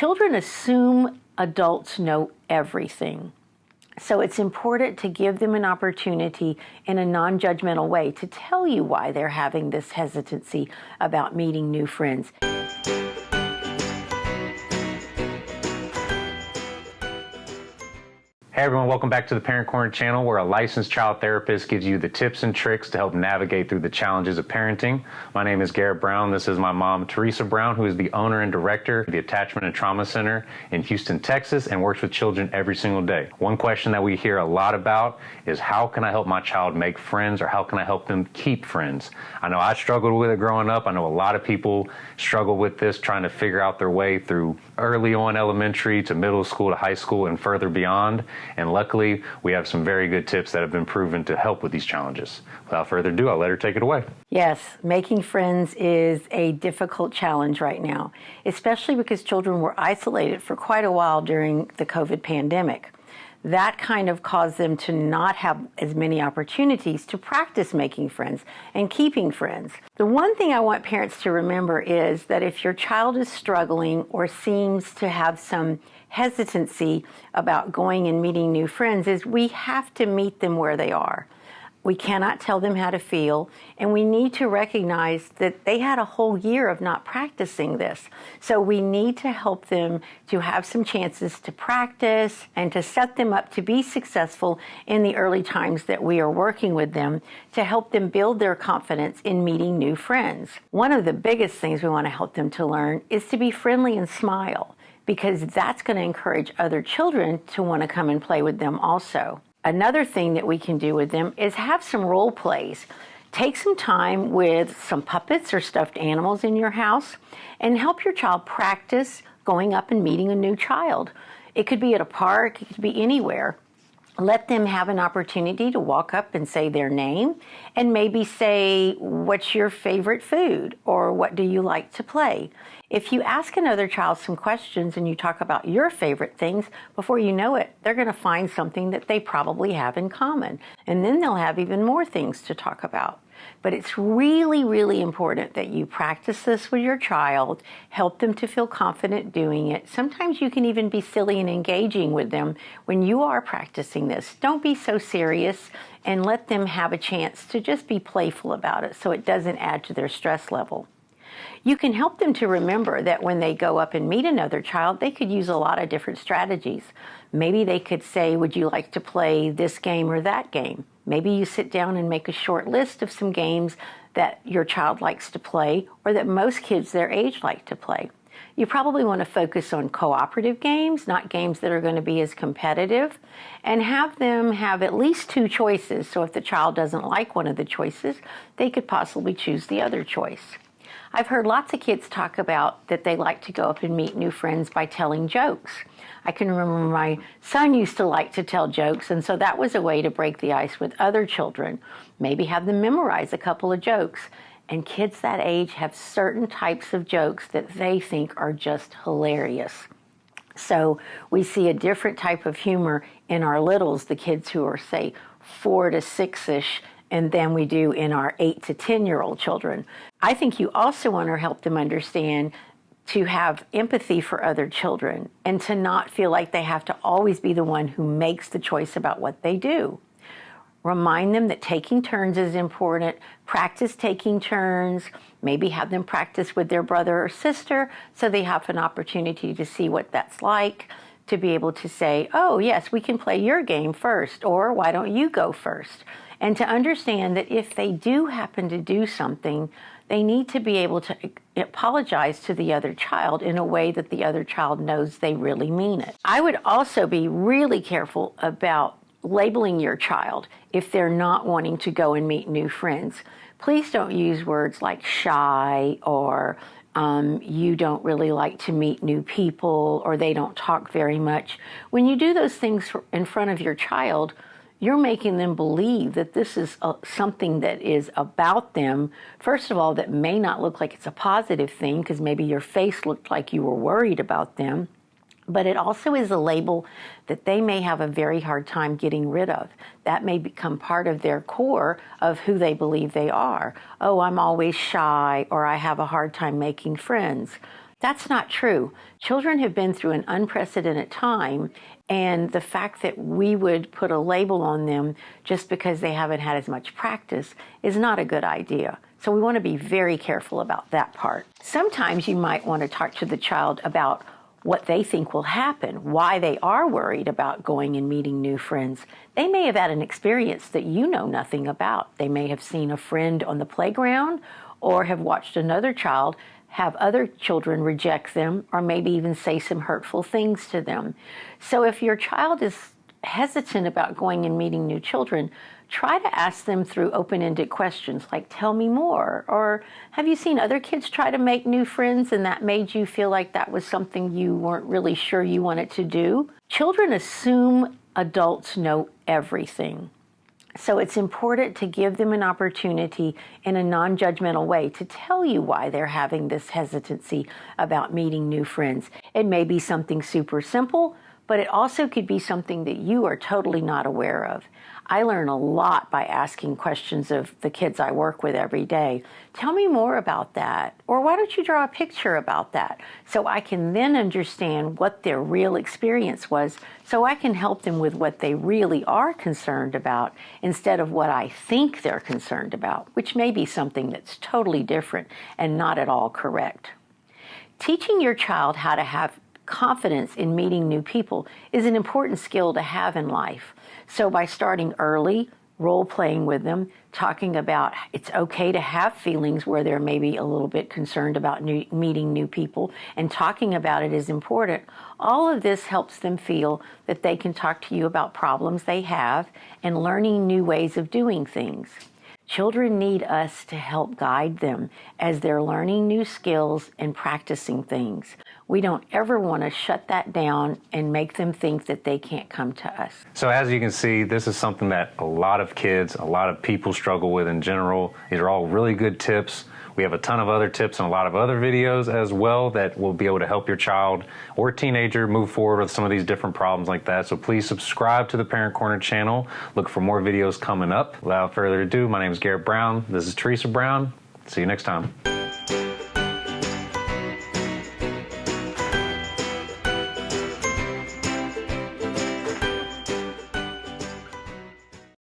Children assume adults know everything. So it's important to give them an opportunity in a non-judgmental way to tell you why they're having this hesitancy about meeting new friends. Hey everyone, welcome back to the Parent Corner channel, where a licensed child therapist gives you the tips and tricks to help navigate through the challenges of parenting. My name is Garrett Brown. This is my mom, Teresa Brown, who is the owner and director of the Attachment and Trauma Center in Houston, Texas, and works with children every single day. One question that we hear a lot about is, how can I help my child make friends, or how can I help them keep friends? I know I struggled with it growing up. I know a lot of people struggle with this, trying to figure out their way through early on elementary to middle school to high school and further beyond. And luckily, we have some very good tips that have been proven to help with these challenges. Without further ado, I'll let her take it away. Yes, making friends is a difficult challenge right now, especially because children were isolated for quite a while during the COVID pandemic. That kind of caused them to not have as many opportunities to practice making friends and keeping friends. The one thing I want parents to remember is that if your child is struggling or seems to have some hesitancy about going and meeting new friends, is we have to meet them where they are. We cannot tell them how to feel, and we need to recognize that they had a whole year of not practicing this. So we need to help them to have some chances to practice and to set them up to be successful in the early times that we are working with them, to help them build their confidence in meeting new friends. One of the biggest things we want to help them to learn is to be friendly and smile, because that's going to encourage other children to want to come and play with them also. Another thing that we can do with them is have some role plays. Take some time with some puppets or stuffed animals in your house and help your child practice going up and meeting a new child. It could be at a park, it could be anywhere. Let them have an opportunity to walk up and say their name and maybe say, what's your favorite food, or what do you like to play? If you ask another child some questions and you talk about your favorite things, before you know it, they're going to find something that they probably have in common. And then they'll have even more things to talk about. But it's really, really important that you practice this with your child, help them to feel confident doing it. Sometimes you can even be silly and engaging with them when you are practicing this. Don't be so serious, and let them have a chance to just be playful about it so it doesn't add to their stress level. You can help them to remember that when they go up and meet another child, they could use a lot of different strategies. Maybe they could say, would you like to play this game or that game? Maybe you sit down and make a short list of some games that your child likes to play, or that most kids their age like to play. You probably want to focus on cooperative games, not games that are going to be as competitive, and have them have at least two choices. So if the child doesn't like one of the choices, they could possibly choose the other choice. I've heard lots of kids talk about that they like to go up and meet new friends by telling jokes. I can remember my son used to like to tell jokes, and so that was a way to break the ice with other children. Maybe have them memorize a couple of jokes. And kids that age have certain types of jokes that they think are just hilarious. So we see a different type of humor in our littles, the kids who are, say, 4 to 6-ish, and then we do in our 8 to 10-year-old children. I think you also want to help them understand to have empathy for other children and to not feel like they have to always be the one who makes the choice about what they do. Remind them that taking turns is important. Practice taking turns. Maybe have them practice with their brother or sister so they have an opportunity to see what that's like, to be able to say, oh, yes, we can play your game first, or why don't you go first? And to understand that if they do happen to do something, they need to be able to apologize to the other child in a way that the other child knows they really mean it. I would also be really careful about labeling your child if they're not wanting to go and meet new friends. Please don't use words like shy, or you don't really like to meet new people, or they don't talk very much. When you do those things in front of your child, you're making them believe that this is something that is about them, first of all, that may not look like it's a positive thing, because maybe your face looked like you were worried about them. But it also is a label that they may have a very hard time getting rid of. That may become part of their core of who they believe they are. Oh, I'm always shy, or I have a hard time making friends. That's not true. Children have been through an unprecedented time, and the fact that we would put a label on them just because they haven't had as much practice is not a good idea. So we want to be very careful about that part. Sometimes you might want to talk to the child about what they think will happen, why they are worried about going and meeting new friends. They may have had an experience that you know nothing about. They may have seen a friend on the playground or have watched another child have other children reject them or maybe even say some hurtful things to them. So if your child is hesitant about going and meeting new children, try to ask them through open-ended questions like, tell me more, or have you seen other kids try to make new friends and that made you feel like that was something you weren't really sure you wanted to do? Children assume adults know everything. So it's important to give them an opportunity in a non-judgmental way to tell you why they're having this hesitancy about meeting new friends. It may be something super simple, but it also could be something that you are totally not aware of. I learn a lot by asking questions of the kids I work with every day. Tell me more about that, or why don't you draw a picture about that? So I can then understand what their real experience was, so I can help them with what they really are concerned about instead of what I think they're concerned about, which may be something that's totally different and not at all correct. Teaching your child how to have confidence in meeting new people is an important skill to have in life. So by starting early, role-playing with them, talking about it's okay to have feelings where they're maybe a little bit concerned about meeting new people, and talking about it is important. All of this helps them feel that they can talk to you about problems they have and learning new ways of doing things. Children need us to help guide them as they're learning new skills and practicing things. We don't ever want to shut that down and make them think that they can't come to us. So as you can see, this is something that a lot of kids, a lot of people struggle with in general. These are all really good tips. We have a ton of other tips and a lot of other videos as well that will be able to help your child or teenager move forward with some of these different problems like that. So please subscribe to the Parent Corner channel. Look for more videos coming up. Without further ado, my name is Garrett Brown. This is Teresa Brown. See you next time.